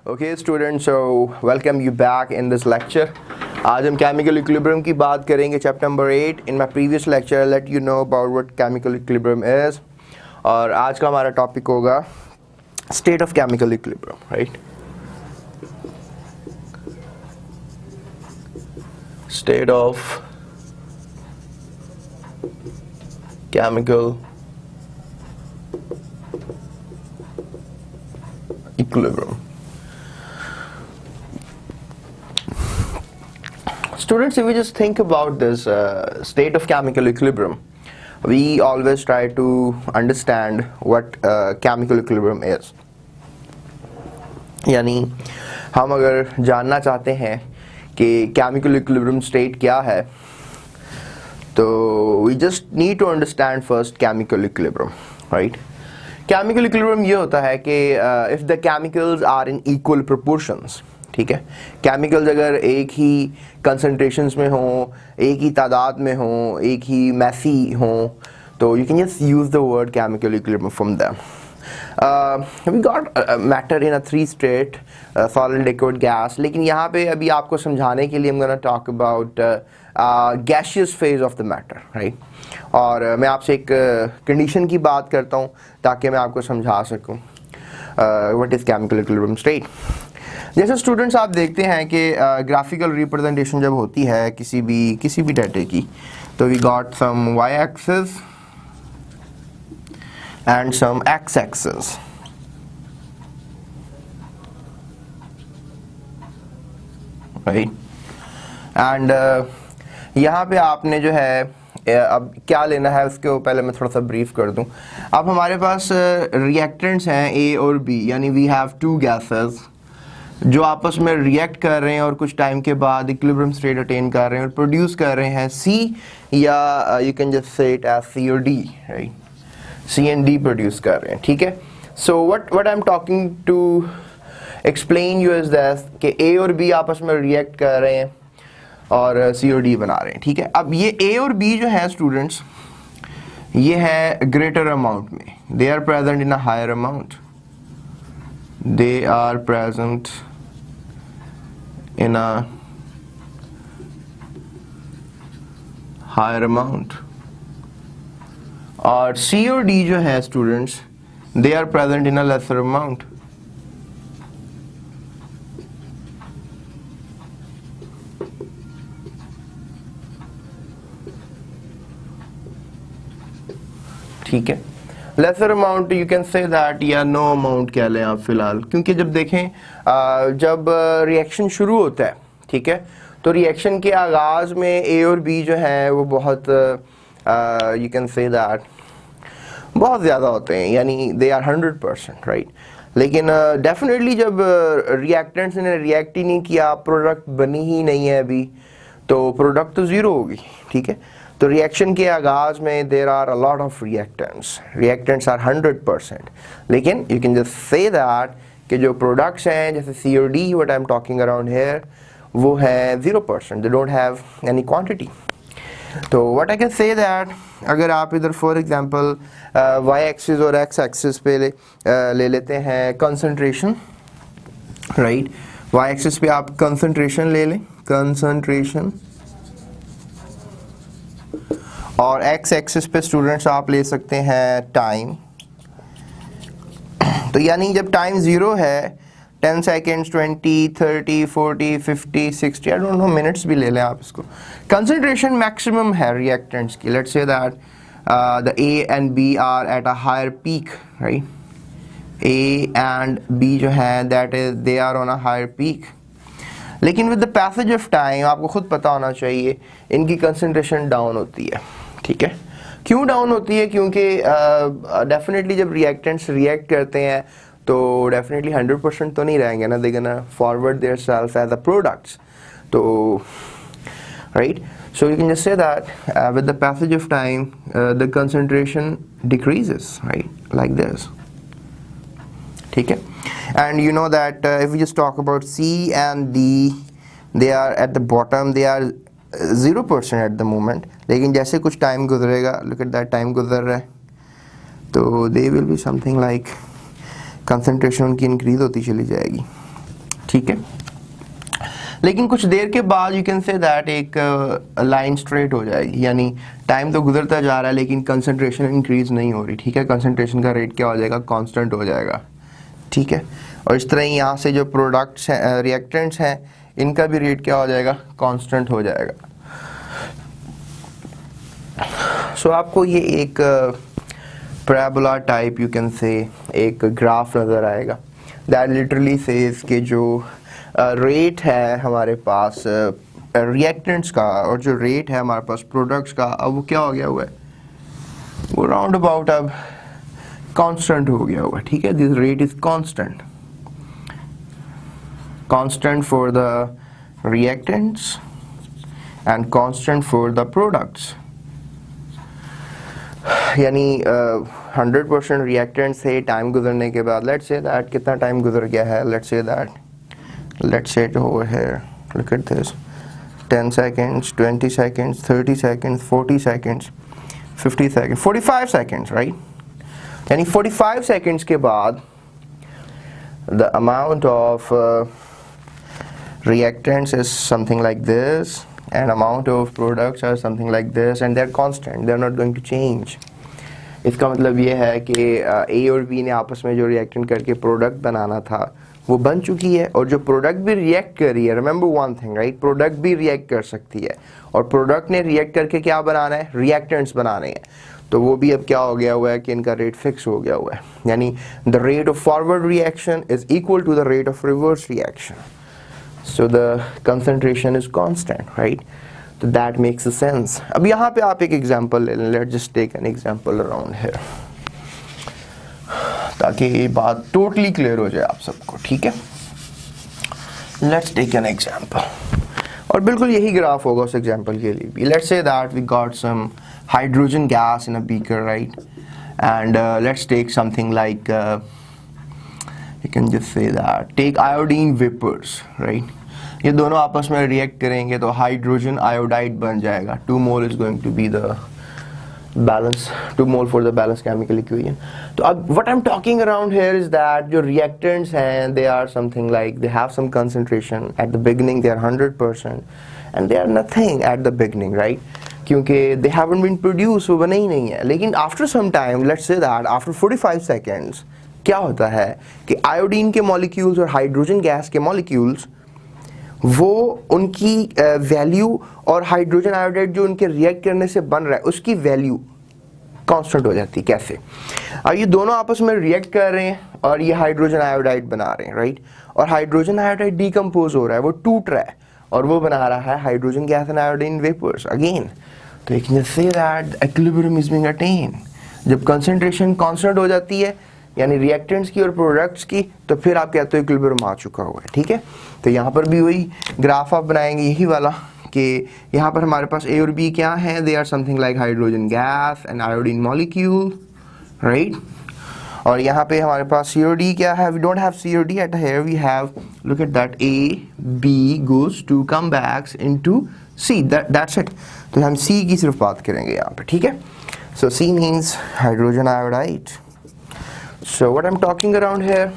Okay students, so welcome you back in this lecture. आज हम chemical equilibrium की बात करेंगे chapter number 8. In my previous lecture I let you know about what chemical equilibrium is. और आज का हमारा टॉपिक होगा state of chemical equilibrium, right? State of chemical equilibrium. Students, if we just think about this state of chemical equilibrium, we always try to understand what chemical equilibrium is. यानी हम अगर जानना चाहते हैं कि chemical equilibrium state क्या है, तो we just need to understand first chemical equilibrium, right? Chemical equilibrium ये होता है कि if the chemicals are in equal proportions, ठीक है, केमिकल्स अगर एक ही कंसंट्रेशंस में हों, एक ही तादाद में हों, एक ही मैसी हों, तो you can just use the word chemical equilibrium from them. We got matter in a three state, solid, liquid, gas. लेकिन यहाँ पे अभी आपको समझाने के लिए I'm gonna talk about gaseous phase of the matter, right? और मैं आपसे एक कंडीशन की बात करता हूँ ताकि मैं आपको समझा सकूँ what is chemical equilibrium state. जैसे स्टूडेंट्स आप देखते हैं कि ग्राफिकल रिप्रेजेंटेशन जब होती है किसी भी डाटे की, तो we got some y axis and some x axis. Right. And यहाँ पे आपने जो है अब क्या लेना है उसके पहले मैं थोड़ा सा ब्रीफ कर दूं. अब हमारे पास रिएक्टेंट्स हैं ए और बी, यानी वी हैव टू गैसेस जो आपस में रिएक्ट कर रहे हैं और कुछ टाइम के बाद इक्विलिब्रियम स्टेट अटेन कर रहे हैं और प्रोड्यूस कर रहे हैं सी, या you can just say it as C और D, right? C and D produce कर रहे हैं, ठीक है. So what I am talking to explain you is this कि ए और बी आपस में रिएक्ट कर रहे हैं और सी और डी बना रहे हैं, ठीक है. अब ये ए और बी जो है स्टूडेंट्स, ये है ग्रेटर अमाउंट में, they are present in a higher amount, they are present in a higher amount. और C और D जो है students, they are present in a lesser amount. ठीक है. Lesser amount you can say that, या no amount कह लें आप फिलहाल, क्योंकि जब देखें जब रिएक्शन शुरू होता है, ठीक है, तो रिएक्शन के आगाज़ में ए और बी जो है वो बहुत यू कैन से दैट बहुत ज़्यादा होते हैं, यानी दे आर 100%, राइट. लेकिन डेफिनेटली जब रिएक्टेंट्स ने रिएक्ट ही नहीं किया, प्रोडक्ट बनी ही नहीं है अभी, तो प्रोडक्ट तो ज़ीरो होगी, ठीक है. तो रिएक्शन के आगाज़ में there are a lot of reactants are 100%, लेकिन you can just say that कि जो प्रोडक्ट्स हैं जैसे सी और D, what I am talking around here, वो है 0%, they don't have any quantity. तो what I can say that, अगर आप इधर फॉर एग्जांपल वाई एक्सिस और एक्स एक्सिस पे ले लेते हैं कंसंट्रेशन, राइट. वाई एक्सिस पे आप कंसंट्रेशन ले लें, कंसंट्रेशन, और एक्स एक्सिस पे स्टूडेंट्स आप ले सकते हैं टाइम. तो यानी जब टाइम 0 है, 10 seconds, 20, 30, 40, 50, 60, I don't know, minutes भी ले लें आप इसको. कंसंट्रेशन मैक्सिमम है रिएक्टेंट्स की. Let's say that the A and B are at a higher peak, right. A and B जो है that is they are on a higher peak. लेकिन with the passage of time आपको खुद पता होना चाहिए इनकी कंसंट्रेशन डाउन होती है, ठीक है. क्यों डाउन होती है? क्योंकि डेफिनेटली जब रिएक्टेंट्स रिएक्ट करते हैं तो डेफिनेटली 100% तो नहीं रहेंगे ना, they gonna forward their self as a products. तो right, so you can just say that with the passage of time the concentration decreases, right, like this, ठीक है. And you know that if we just talk about C and D, they are at the bottom, they are 0% at the moment. लेकिन जैसे कुछ time गुजरेगा, look at that, time गुजर रहा है, तो they will be something like concentration उनकी increase होती चली जाएगी, ठीक है। लेकिन कुछ देर के बाद यू कैन से दैट एक लाइन स्ट्रेट हो जाएगी, यानी टाइम तो गुजरता जा रहा है लेकिन कंसंट्रेशन इंक्रीज नहीं हो रही, ठीक है। कंसंट्रेशन का रेट क्या हो जाएगा, कांस्टेंट हो जाएगा, ठीक है। और इस तरह यहाँ से जो प्रोडक्ट्स हैं, रिएक्टेंट्स हैं, इनका भी रेट क्या हो जाएगा, कांस्टेंट हो जाएगा। सो आपको ये एक पैराबोला टाइप यू कैन से एक ग्राफ नज़र आएगा दैट लिटरली सेज कि जो रेट है हमारे पास रिएक्टेंट्स का और जो रेट है हमारे पास प्रोडक्ट्स का, अब वो क्या हो गया हुआ है, वो राउंड अबाउट अब कांस्टेंट हो गया हुआ है, ठीक है। This rate is constant, constant for the reactants and constant for the products. यानी 100% रिएक्टेंट से टाइम गुजरने के बाद, लेट्स से दैट कितना टाइम गुजर गया है, let's say that, let's say it over here, look at this, 10 seconds, 20 seconds, 30 seconds, 40 seconds, 50 seconds, 45 seconds, right? यानी 45 seconds के बाद the amount of reactants is something like this and amount of products are something like this and they're constant, they're not going to change. इसका मतलब ये है कि A और B ने आपस में जो रिएक्टेंट करके प्रोडक्ट बनाना था वो बन चुकी है, और जो प्रोडक्ट भी रिएक्ट कर रही है, remember one thing right, product भी रिएक्ट कर सकती है और प्रोडक्ट ने रिएक्ट करके क्या बनाना है, रिएक्टेंट्स बनाने हैं। तो वो भी अब क्या हो गया हुआ है कि इनका रेट फिक्स हो गया हुआ है, यानी the rate of forward reaction is equal to the rate of reverse reaction, so the concentration is constant, right. तो दैट मेक्स अ सेंस। अब यहाँ पे आप एक एग्जांपल ले लें, let's just take an example around here, ताकि ये बात टोटली क्लियर हो जाए आप सबको, ठीक है। लेट्स टेक एन एग्जांपल, और बिल्कुल यही ग्राफ होगा उस एग्जांपल के लिए भी। Let's say that we got some hydrogen gas in a beaker, right, and let's take something like you can just say that take iodine vapours, right. ये दोनों आपस में रिएक्ट करेंगे तो हाइड्रोजन आयोडाइड बन जाएगा, 2 mole is going to be the balance, 2 mole for the balanced chemical equation. तो अब what I'm talking around here is that जो reactants हैं, they are something like they have some concentration at the beginning, they are 100% and they are nothing at the beginning, right? क्योंकि they haven't been produced, वो बने ही नहीं है। लेकिन after some time, let's say that after 45 seconds क्या होता है कि आयोडीन के मॉलिक्यूल्स और हाइड्रोजन गैस के मॉलिक्यूल्स वो उनकी वैल्यू और हाइड्रोजन आयोडाइड जो उनके रिएक्ट करने से बन रहा है उसकी वैल्यू कांस्टेंट हो जाती है। कैसे? अब ये दोनों आपस में रिएक्ट कर रहे हैं और ये हाइड्रोजन आयोडाइड बना रहे हैं, राइट। और हाइड्रोजन आयोडाइड डिकम्पोज हो रहा है, वो टूट रहा है और वो बना रहा है hydrogen gas and iodine vapours again. तो you can say that equilibrium is being attained. जब कंसंट्रेशन कांस्टेंट हो जाती है यानी रिएक्टेंट्स की और प्रोडक्ट्स की, तो फिर आप कहते हो इक्विलिब्रियम आ चुका हुआ है, ठीक है। तो यहाँ पर भी वही ग्राफ आप बनाएंगे यही वाला कि यहाँ पर हमारे पास ए और बी क्या है, they are something like hydrogen gas and iodine molecule, right. और यहाँ पे हमारे पास सी और डी क्या है, वी डोंट हैव सी और D at here, we have look at that A B goes to come backs into C, that's it. तो हम सी की सिर्फ बात करेंगे यहाँ पे, ठीक है। So C means hydrogen iodide. So what I am talking around here,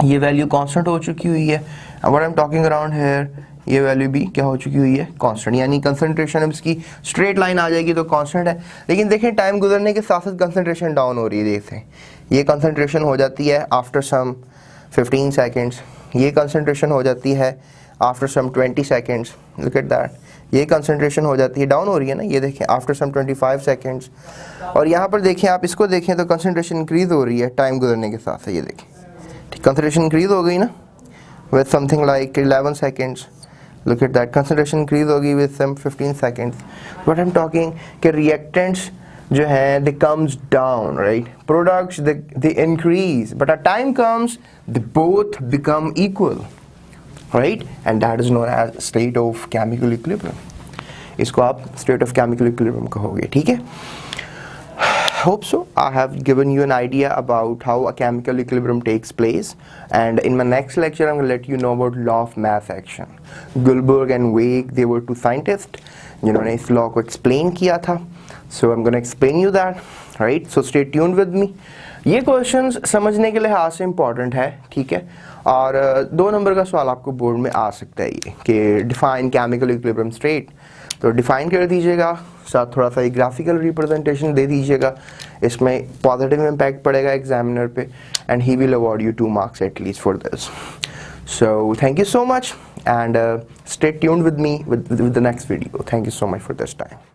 ये वैल्यू कांस्टेंट हो चुकी हुई है। और what I am talking around here, ये वैल्यू भी क्या हो चुकी हुई है, कांस्टेंट। यानी कंसंट्रेशन अब इसकी स्ट्रेट लाइन आ जाएगी तो कांस्टेंट है। लेकिन देखें टाइम गुजरने के साथ साथ कंसंट्रेशन डाउन हो रही है। देखें ये कंसंट्रेशन हो जाती है आफ्टर सम 15 सेकेंड्स, ये कंसंट्रेशन हो जाती है after some 20 seconds, look at that. ये कंसंट्रेशन हो जाती है, डाउन हो रही है ना, ये देखें आफ्टर सम 25 सेकेंड्स। और यहाँ पर देखें, आप इसको देखें तो कंसंट्रेशन इंक्रीज हो रही है टाइम गुजरने के साथ। ये देखें कंसंट्रेशन इंक्रीज हो गई ना with something like 11 seconds, look at that concentration increase होगी with some 15 seconds. What I'm talking कि reactants जो हैं they comes down, right? Products they increase, but a time comes they both become equal, right? And that is known as state of chemical equilibrium. इसको आप state of chemical equilibrium कहोगे, ठीक है? Hope so. I have given you an idea about how a chemical equilibrium takes place, and in my next lecture I'm going to let you know about law of mass action. Guilbert and Wake, they were two scientists जिन्होंने इस law को explain किया था. So I'm going to explain you that. Right, so stay tuned with me. ये questions समझने के लिहाज से इंपॉर्टेंट है, ठीक है। और 2 नंबर का सवाल आपको बोर्ड में आ सकता है ये कि डिफाइन केमिकल इक्विलिब्रियम स्टेट, तो डिफाइन कर दीजिएगा, साथ थोड़ा सा ग्राफिकल रिप्रेजेंटेशन दे दीजिएगा, इसमें पॉजिटिव इम्पैक्ट पड़ेगा एग्जामिनर पे, and he will award you 2 marks at least for this. So thank you so much, and stay tuned with me with the next video. Thank you so much for this time.